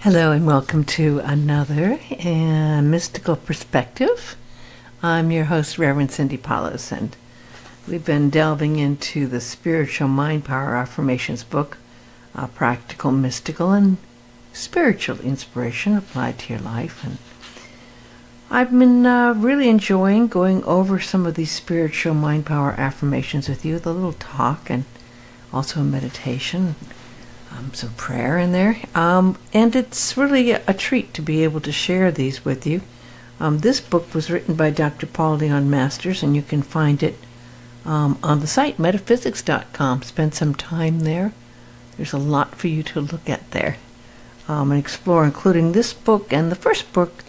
Hello and welcome to another mystical perspective. I'm your host, Reverend Cindy Paulos, and we've been delving into the Spiritual Mind Power Affirmations book, practical, mystical, and spiritual inspiration applied to your life. And I've been really enjoying going over some of these spiritual mind power affirmations with you, with a little talk and also a meditation. Some prayer in there, and it's really a treat to be able to share these with you. This book was written by Dr. Paulos Masters, and you can find it on the site metaphysics.com. Spend some time there. There's a lot for you to look at there and explore, including this book and the first book,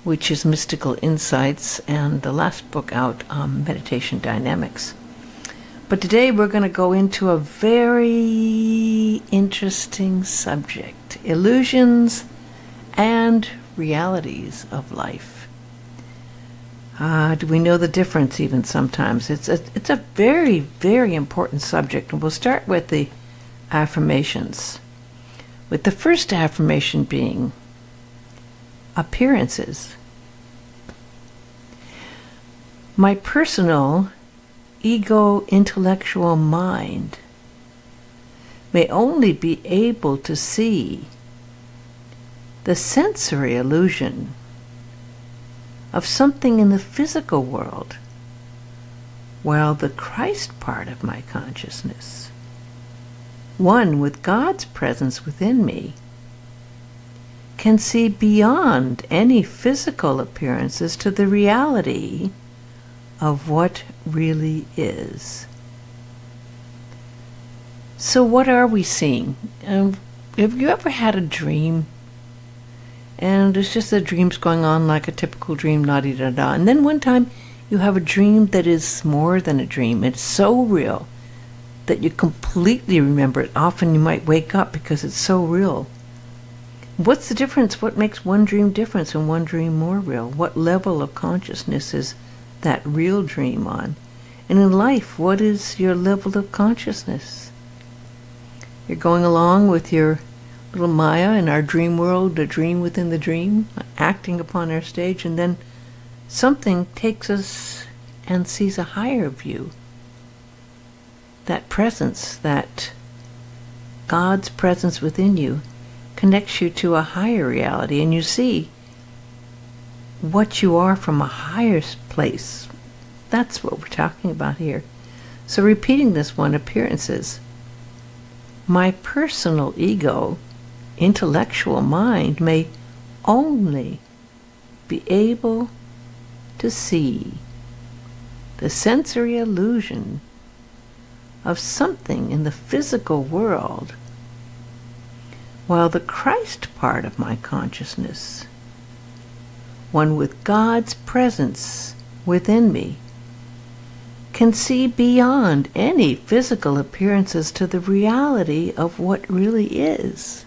which is Mystical Insights, and the last book out, Meditation Dynamics. But today we're going to go into a very interesting subject: illusions and realities of life. Do we know the difference even sometimes? It's a very, very important subject. And we'll start with the affirmations, with the first affirmation being appearances. My personal ego-intellectual mind may only be able to see the sensory illusion of something in the physical world, while the Christ part of my consciousness, one with God's presence within me, can see beyond any physical appearances to the reality of what really is. So what are we seeing? Have you ever had a dream and it's just the dream's going on like a typical dream, la-di-da-da, and then one time you have a dream that is more than a dream? It's so real that you completely remember it. Often you might wake up because it's so real. What's the difference? What makes one dream different and one dream more real? What level of consciousness is that real dream on? And in life, what is your level of consciousness? You're going along with your little Maya in our dream world, a dream within the dream, acting upon our stage, and then something takes us and sees a higher view. That presence, that God's presence within you, connects you to a higher reality, and you see what you are from a higher place. That's what we're talking about here. So repeating this one, appearances. My personal ego, intellectual mind, may only be able to see the sensory illusion of something in the physical world, while the Christ part of my consciousness, one with God's presence within me, can see beyond any physical appearances to the reality of what really is.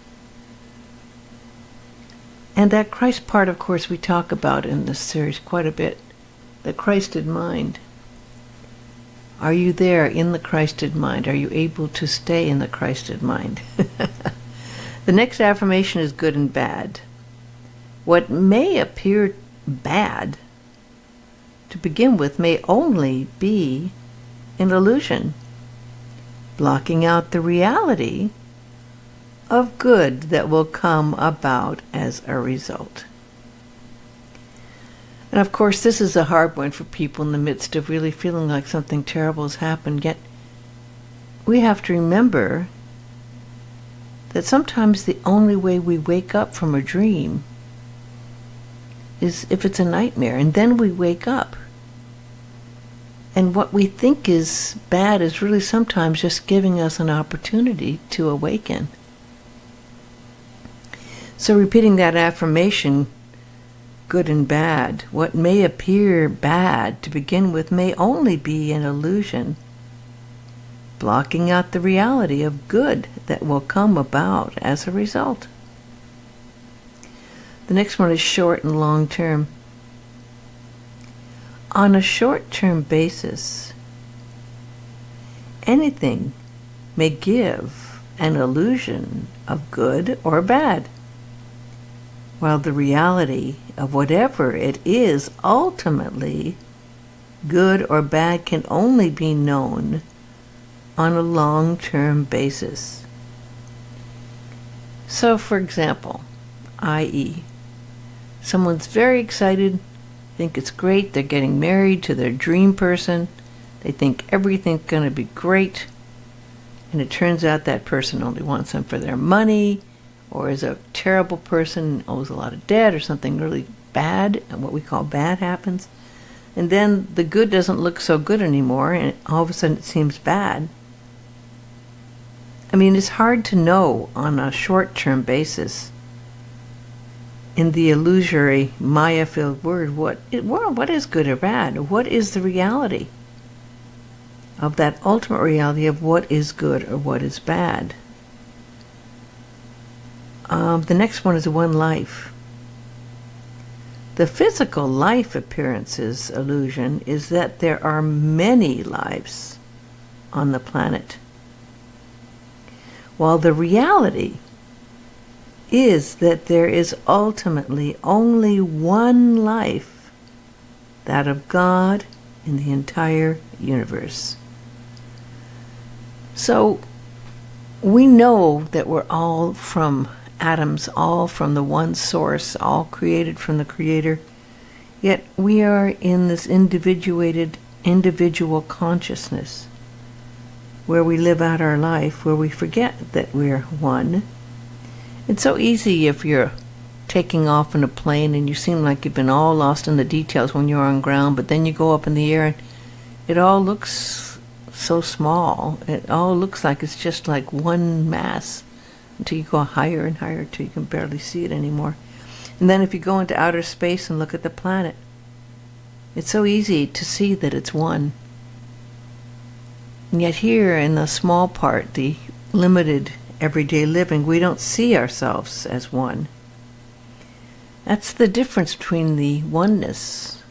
And that Christ part, of course, we talk about in this series quite a bit. The Christed mind. Are you there in the Christed mind? Are you able to stay in the Christed mind? The next affirmation is good and bad. What may appear bad to begin with may only be an illusion, blocking out the reality of good that will come about as a result. And of course, this is a hard one for people in the midst of really feeling like something terrible has happened. Yet we have to remember that sometimes the only way we wake up from a dream is if it's a nightmare, and then we wake up. And what we think is bad is really sometimes just giving us an opportunity to awaken. So repeating that affirmation, good and bad, what may appear bad to begin with may only be an illusion, blocking out the reality of good that will come about as a result. The next one is short and long term. On a short-term basis, anything may give an illusion of good or bad. while the reality of whatever it is ultimately good or bad can only be known on a long-term basis. So, for example, i.e., someone's very excited, think it's great, they're getting married to their dream person, they think everything's going to be great, and it turns out that person only wants them for their money, or is a terrible person, owes a lot of debt, or something really bad, and what we call bad happens. And then the good doesn't look so good anymore, and all of a sudden it seems bad. I mean, it's hard to know on a short-term basis, in the illusory, Maya-filled world, what is good or bad? What is the reality of that ultimate reality of what is good or what is bad? The next one is one life. The physical life appearances illusion is that there are many lives on the planet, while the reality is that there is ultimately only one life, that of God in the entire universe. So we know that we're all from atoms, all from the one source, all created from the Creator, yet we are in this individual consciousness where we live out our life, where we forget that we're one. It's so easy if you're taking off in a plane and you seem like you've been all lost in the details when you're on ground, but then you go up in the air and it all looks so small. It all looks like it's just like one mass until you go higher and higher till you can barely see it anymore. And then if you go into outer space and look at the planet, it's so easy to see that it's one. And yet here in the small part, the limited everyday living, we don't see ourselves as one. That's the difference between the oneness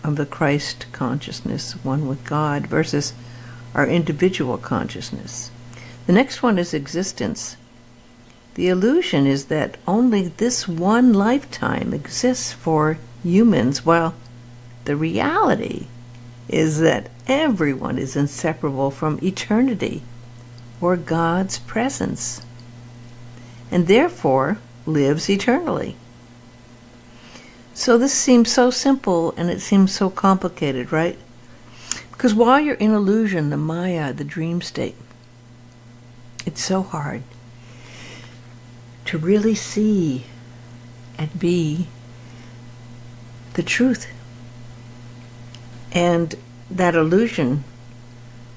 of the Christ consciousness, one with God, versus our individual consciousness. The next one is existence. The illusion is that only this one lifetime exists for humans, while the reality is that everyone is inseparable from eternity or God's presence, and therefore lives eternally. So this seems so simple and it seems so complicated, right? Because while you're in illusion, the Maya, the dream state, it's so hard to really see and be the truth. And that illusion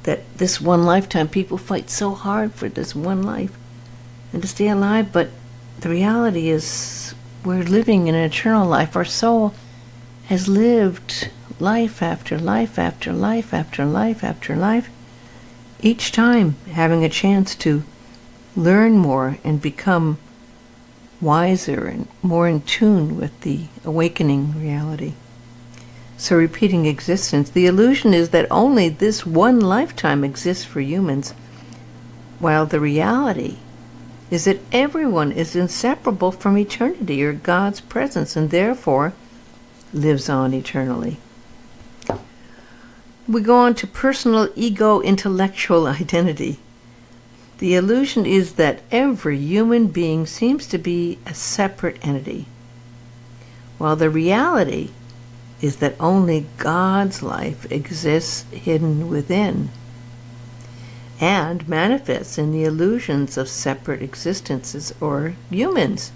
that this one lifetime, people fight so hard for this one life and to stay alive, but the reality is we're living in an eternal life. Our soul has lived life after life after life after life after life, each time having a chance to learn more and become wiser and more in tune with the awakening reality. So repeating existence, the illusion is that only this one lifetime exists for humans, while the reality is that everyone is inseparable from eternity or God's presence and therefore lives on eternally. We go on to personal ego intellectual identity. The illusion is that every human being seems to be a separate entity, while the reality is that only God's life exists hidden within and manifests in the illusions of separate existences or humans.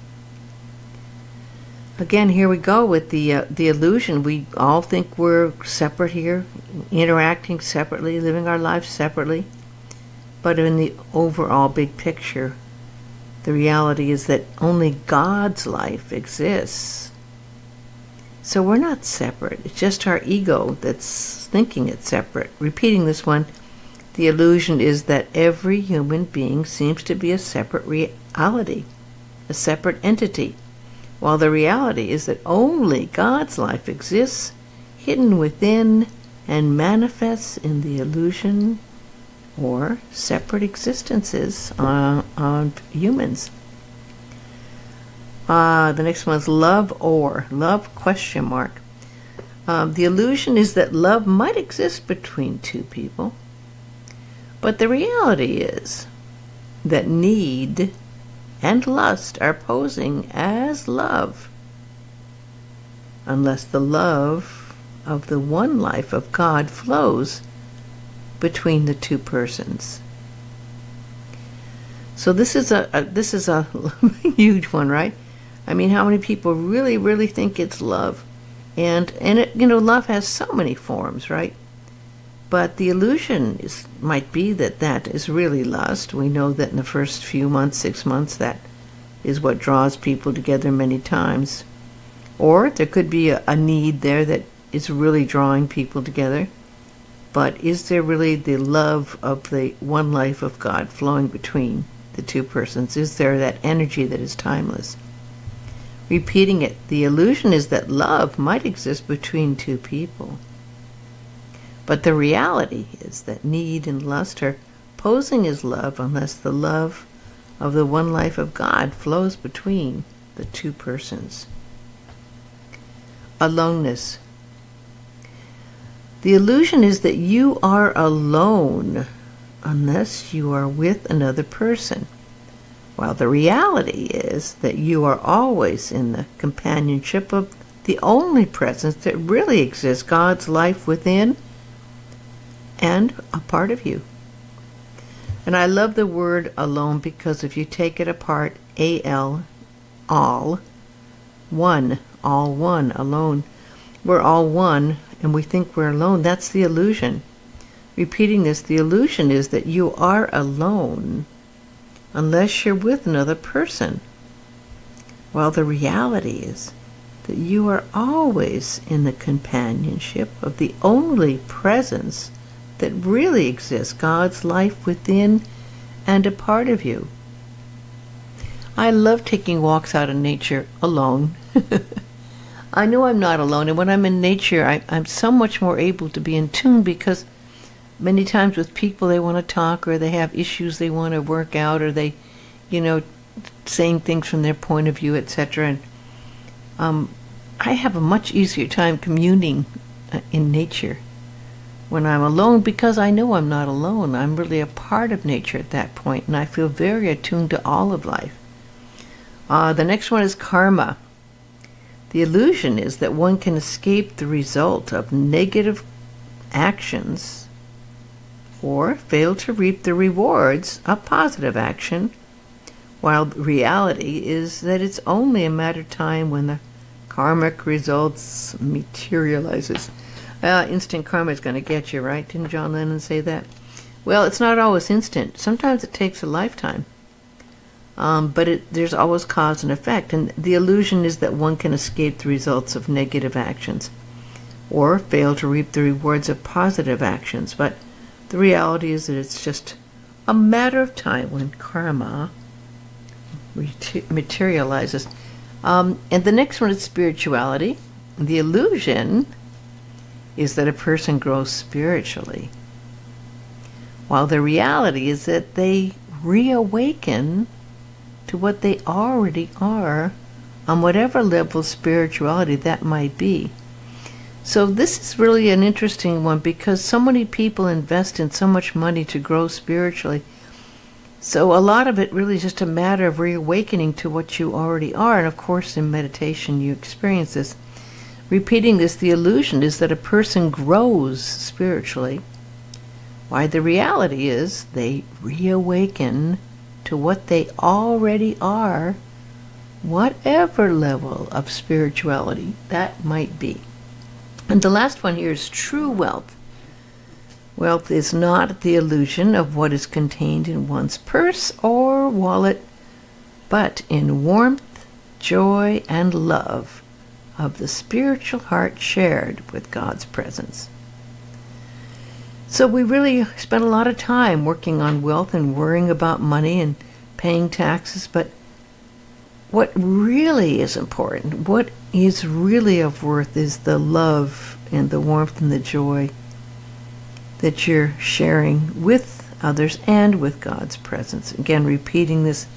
Again, here we go with the illusion. We all think we're separate here, interacting separately, living our lives separately. But in the overall big picture, the reality is that only God's life exists. So we're not separate. It's just our ego that's thinking it's separate. Repeating this one, the illusion is that every human being seems to be a separate reality, a separate entity, while the reality is that only God's life exists hidden within and manifests in the illusion or separate existences of humans. The next one is love or. Love question mark. The illusion is that love might exist between two people, but the reality is that need and lust are posing as love, unless the love of the one life of God flows between the two persons. So this is a huge one, right? I mean, how many people really think it's love? And it, love has so many forms, right? But the illusion might be that is really lust. We know that in the first few months, 6 months, that is what draws people together many times. Or there could be a need there that is really drawing people together. But is there really the love of the one life of God flowing between the two persons? Is there that energy that is timeless? Repeating it, the illusion is that love might exist between two people. But the reality is that need and lust are posing as love unless the love of the one life of God flows between the two persons. Aloneness. The illusion is that you are alone unless you are with another person, while the reality is that you are always in the companionship of the only presence that really exists, God's life within and a part of you. And I love the word alone because if you take it apart, A-L, all, one, alone. We're all one and we think we're alone. That's the illusion. Repeating this, the illusion is that you are alone unless you're with another person, while the reality is that you are always in the companionship of the only presence that really exists, God's life within and a part of you. I love taking walks out in nature alone. I know I'm not alone, and when I'm in nature, I'm so much more able to be in tune, because many times with people, they want to talk, or they have issues they want to work out, or they, saying things from their point of view, etc. And I have a much easier time communing in nature when I'm alone, because I know I'm not alone. I'm really a part of nature at that point, and I feel very attuned to all of life. The next one is karma. The illusion is that one can escape the result of negative actions or fail to reap the rewards of positive action, while reality is that it's only a matter of time when the karmic results materializes. Instant karma is going to get you, right? Didn't John Lennon say that? Well, it's not always instant. Sometimes it takes a lifetime. But there's always cause and effect, and the illusion is that one can escape the results of negative actions or fail to reap the rewards of positive actions. But the reality is that it's just a matter of time when karma materializes. And the next one is spirituality. The illusion is that a person grows spiritually, while the reality is that they reawaken to what they already are on whatever level of spirituality that might be. So this is really an interesting one, because so many people invest in so much money to grow spiritually. So a lot of it really is just a matter of reawakening to what you already are. And of course in meditation you experience this. Repeating this, the illusion is that a person grows spiritually, while the reality is they reawaken to what they already are, whatever level of spirituality that might be. And the last one here is true wealth. Wealth is not the illusion of what is contained in one's purse or wallet, but in warmth, joy, and love of the spiritual heart shared with God's presence. So we really spend a lot of time working on wealth and worrying about money and paying taxes, but what really is important, what is really of worth, is the love and the warmth and the joy that you're sharing with others and with God's presence. Again, repeating this,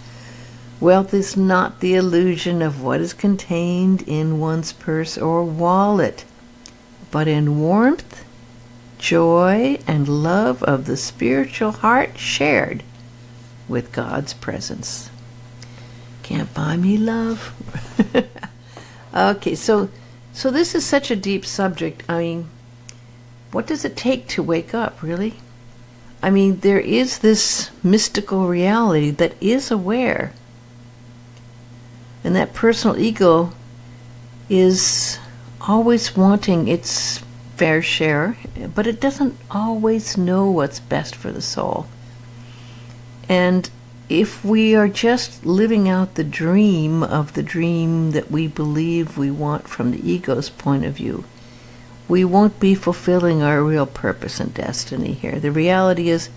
Wealth is not the illusion of what is contained in one's purse or wallet, but in warmth, joy, and love of the spiritual heart shared with God's presence. Can't buy me love. Okay, so this is such a deep subject. I mean, what does it take to wake up, really? I mean, there is this mystical reality that is aware. And that personal ego is always wanting its fair share, but it doesn't always know what's best for the soul. And if we are just living out the dream of the dream that we believe we want from the ego's point of view, we won't be fulfilling our real purpose and destiny here. The reality is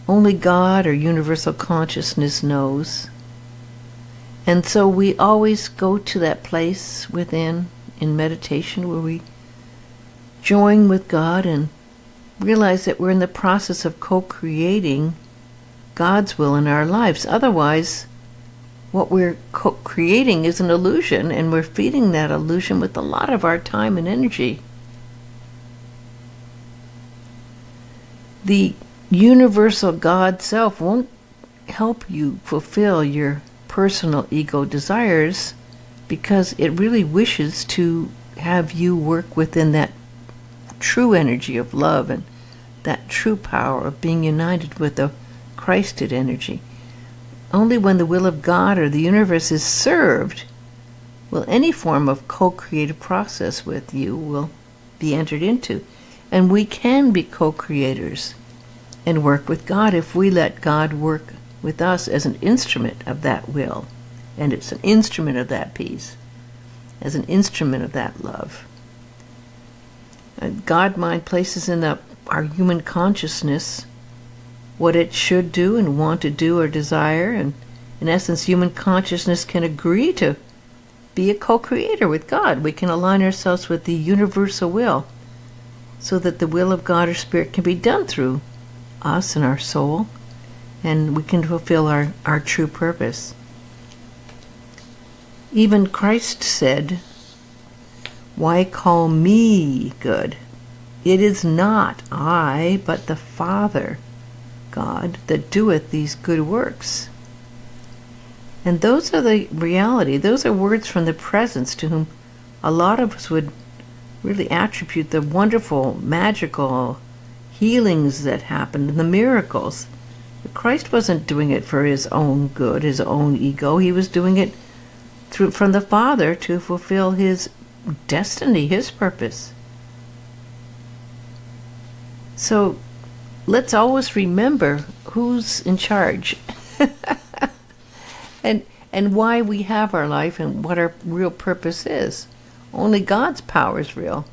only God or universal consciousness knows. And so we always go to that place within in meditation where we join with God and realize that we're in the process of co-creating God's will in our lives. Otherwise, what we're creating is an illusion, and we're feeding that illusion with a lot of our time and energy. The universal God self won't help you fulfill your personal ego desires because it really wishes to have you work within that true energy of love and that true power of being united with the Christed energy. Only when the will of God or the universe is served will any form of co-creative process with you will be entered into. And we can be co-creators and work with God if we let God work with us as an instrument of that will. And it's an instrument of that peace, as an instrument of that love. God mind places in our human consciousness what it should do and want to do or desire, and in essence human consciousness can agree to be a co-creator with God. We can align ourselves with the universal will so that the will of God or Spirit can be done through us and our soul, and we can fulfill our true purpose. Even Christ said, "Why call me good? It is not I, but the Father, God, that doeth these good works." And those are the reality. Those are words from the presence to whom a lot of us would really attribute the wonderful, magical healings that happened and the miracles. But Christ wasn't doing it for his own good, his own ego. He was doing it from the Father to fulfill his destiny, his purpose. So let's always remember who's in charge and why we have our life and what our real purpose is. Only God's power is real.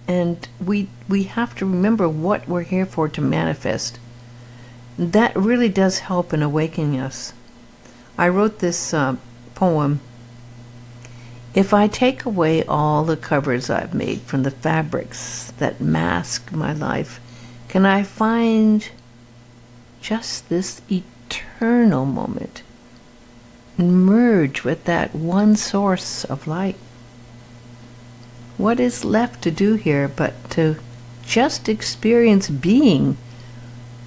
And we have to remember what we're here for to manifest. That really does help in awakening us. I wrote this poem. If I take away all the covers I've made from the fabrics that mask my life, can I find just this eternal moment and merge with that one source of light? What is left to do here but to just experience being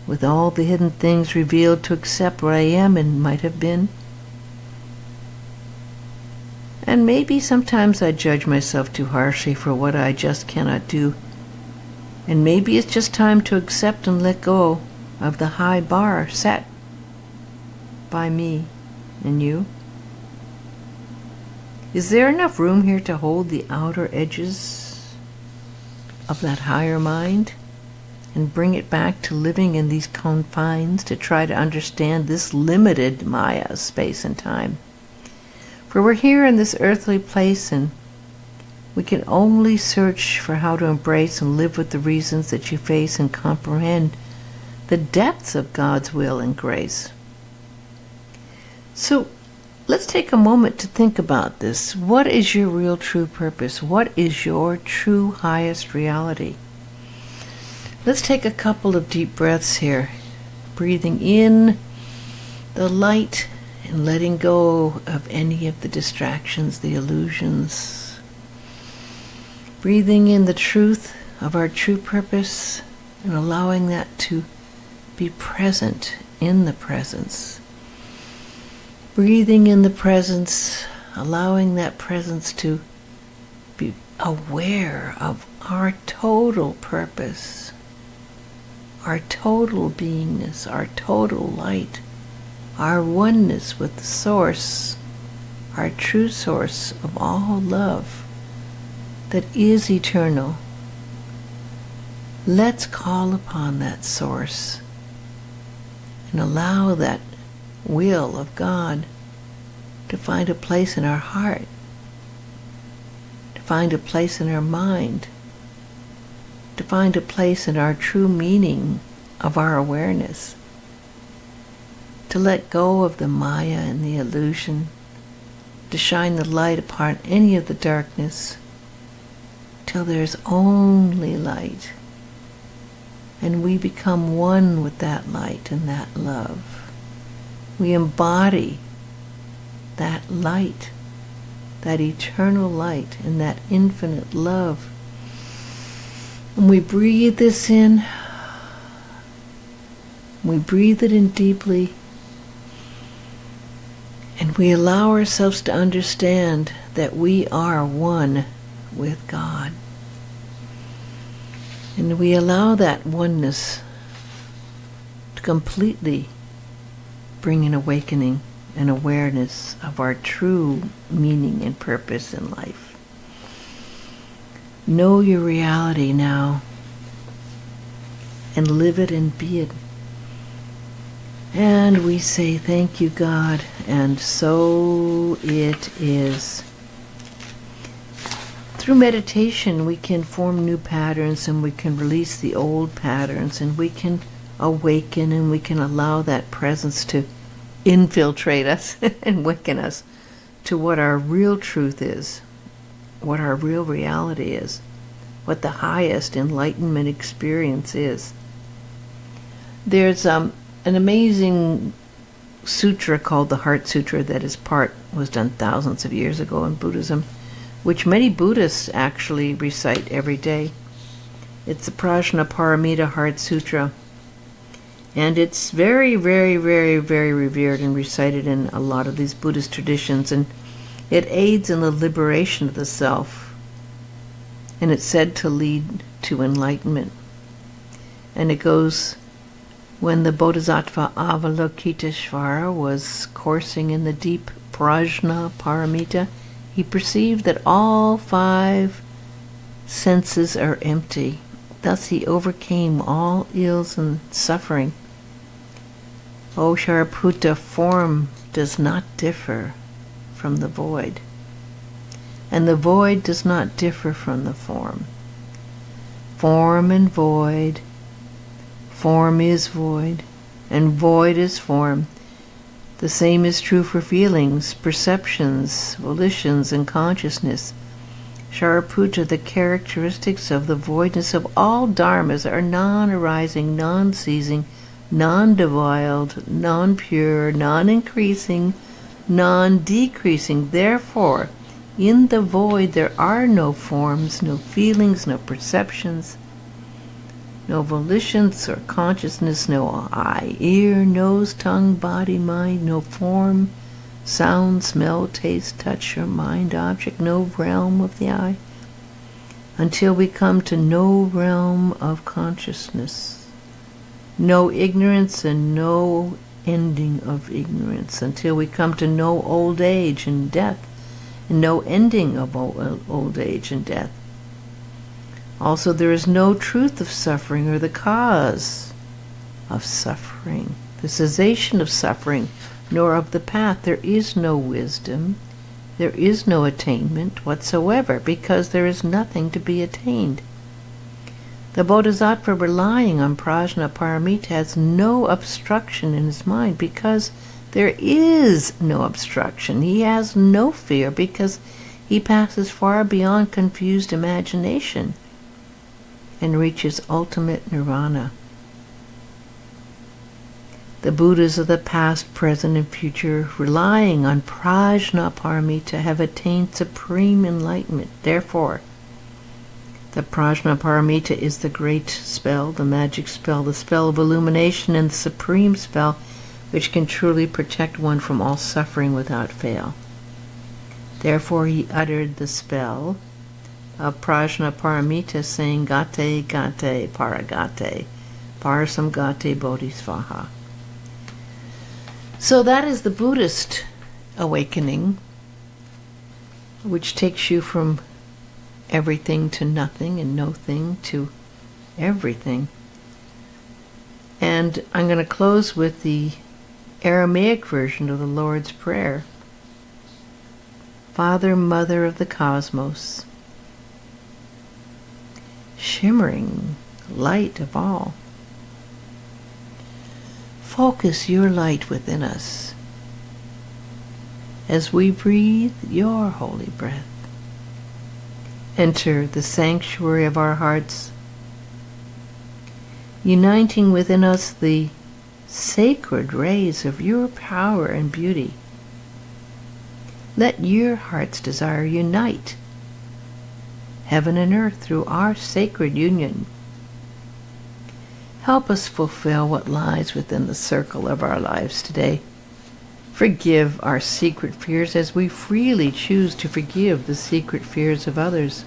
with all the hidden things revealed, to accept what I am and might have been? And maybe sometimes I judge myself too harshly for what I just cannot do. And maybe it's just time to accept and let go of the high bar set by me and you. Is there enough room here to hold the outer edges of that higher mind and bring it back to living in these confines to try to understand this limited Maya space and time? For we're here in this earthly place, and we can only search for how to embrace and live with the reasons that you face and comprehend the depths of God's will and grace. So let's take a moment to think about this. What is your real true purpose? What is your true highest reality? Let's take a couple of deep breaths here. Breathing in the light and letting go of any of the distractions, the illusions. Breathing in the truth of our true purpose and allowing that to be present in the presence. Breathing in the presence, allowing that presence to be aware of our total purpose, our total beingness, our total light, our oneness with the source, our true source of all love that is eternal. Let's call upon that source and allow that will of God to find a place in our heart, to find a place in our mind, to find a place in our true meaning of our awareness, to let go of the Maya and the illusion, to shine the light upon any of the darkness till there's only light, and we become one with that light and that love. We embody that light, that eternal light, and that infinite love. And we breathe this in, we breathe it in deeply, and we allow ourselves to understand that we are one with God. And we allow that oneness to completely bring an awakening and awareness of our true meaning and purpose in life. Know your reality now and live it and be it. And we say thank you, God, and so it is. Through meditation, we can form new patterns, and we can release the old patterns, and we can awaken, and we can allow that presence to infiltrate us and waken us to what our real truth is, what our real reality is, what the highest enlightenment experience is. There's an amazing sutra called the Heart Sutra that was done thousands of years ago in Buddhism, which many Buddhists actually recite every day. It's the Prajnaparamita Heart Sutra, and it's very, very, very, very revered and recited in a lot of these Buddhist traditions, and it aids in the liberation of the self, and it's said to lead to enlightenment. And it goes, when the Bodhisattva Avalokiteshvara was coursing in the deep Prajnaparamita, he perceived that all 5 senses are empty. Thus he overcame all ills and suffering. O Shariputra, form does not differ from the void, and the void does not differ from the form. Form and void, form is void, and void is form. The same is true for feelings, perceptions, volitions, and consciousness. Shariputra, the characteristics of the voidness of all dharmas are non-arising, non-ceasing, non-defiled, non-pure, non-increasing, non-decreasing. Therefore, in the void there are no forms, no feelings, no perceptions, no volitions or consciousness, no eye, ear, nose, tongue, body, mind, no form, sound, smell, taste, touch, or mind object, no realm of the eye, until we come to no realm of consciousness, no ignorance and no ending of ignorance, until we come to no old age and death, and no ending of old age and death. Also, there is no truth of suffering or the cause of suffering, the cessation of suffering, nor of the path. There is no wisdom, there is no attainment whatsoever, because there is nothing to be attained. The Bodhisattva, relying on Prajnaparamita, has no obstruction in his mind, because there is no obstruction. He has no fear, because he passes far beyond confused imagination and reaches ultimate nirvana. The Buddhas of the past, present, and future, relying on Prajnaparamita, have attained supreme enlightenment. Therefore, the Prajnaparamita is the great spell, the magic spell, the spell of illumination, and the supreme spell which can truly protect one from all suffering without fail. Therefore he uttered the spell of Prajnaparamita, saying Gate Gate Paragate Parasamgate Bodhisvaha. So that is the Buddhist awakening, which takes you from everything to nothing and no thing to everything. And I'm going to close with the Aramaic version of the Lord's Prayer. Father, Mother of the Cosmos, shimmering light of all, focus your light within us as we breathe your holy breath. Enter the sanctuary of our hearts, uniting within us the sacred rays of your power and beauty. Let your heart's desire unite heaven and earth through our sacred union. Help us fulfill what lies within the circle of our lives today. Forgive our secret fears as we freely choose to forgive the secret fears of others.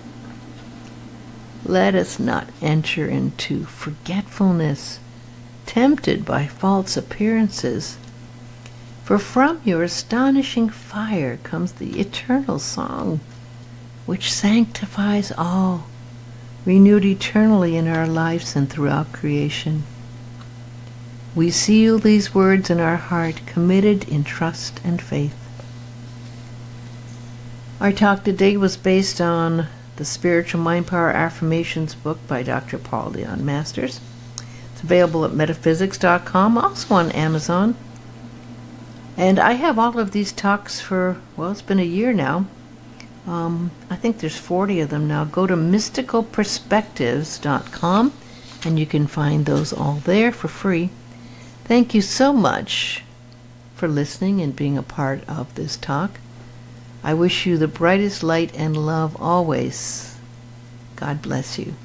Let us not enter into forgetfulness, tempted by false appearances. For from your astonishing fire comes the eternal song, which sanctifies all, renewed eternally in our lives and throughout creation. We seal these words in our heart, committed in trust and faith. Our talk today was based on the Spiritual Mind Power Affirmations book by Dr. Paul Leon Masters. It's available at metaphysics.com, also on Amazon. And I have all of these talks for, well, it's been a year now. I think there's 40 of them now. Go to mysticalperspectives.com and you can find those all there for free. Thank you so much for listening and being a part of this talk. I wish you the brightest light and love always. God bless you.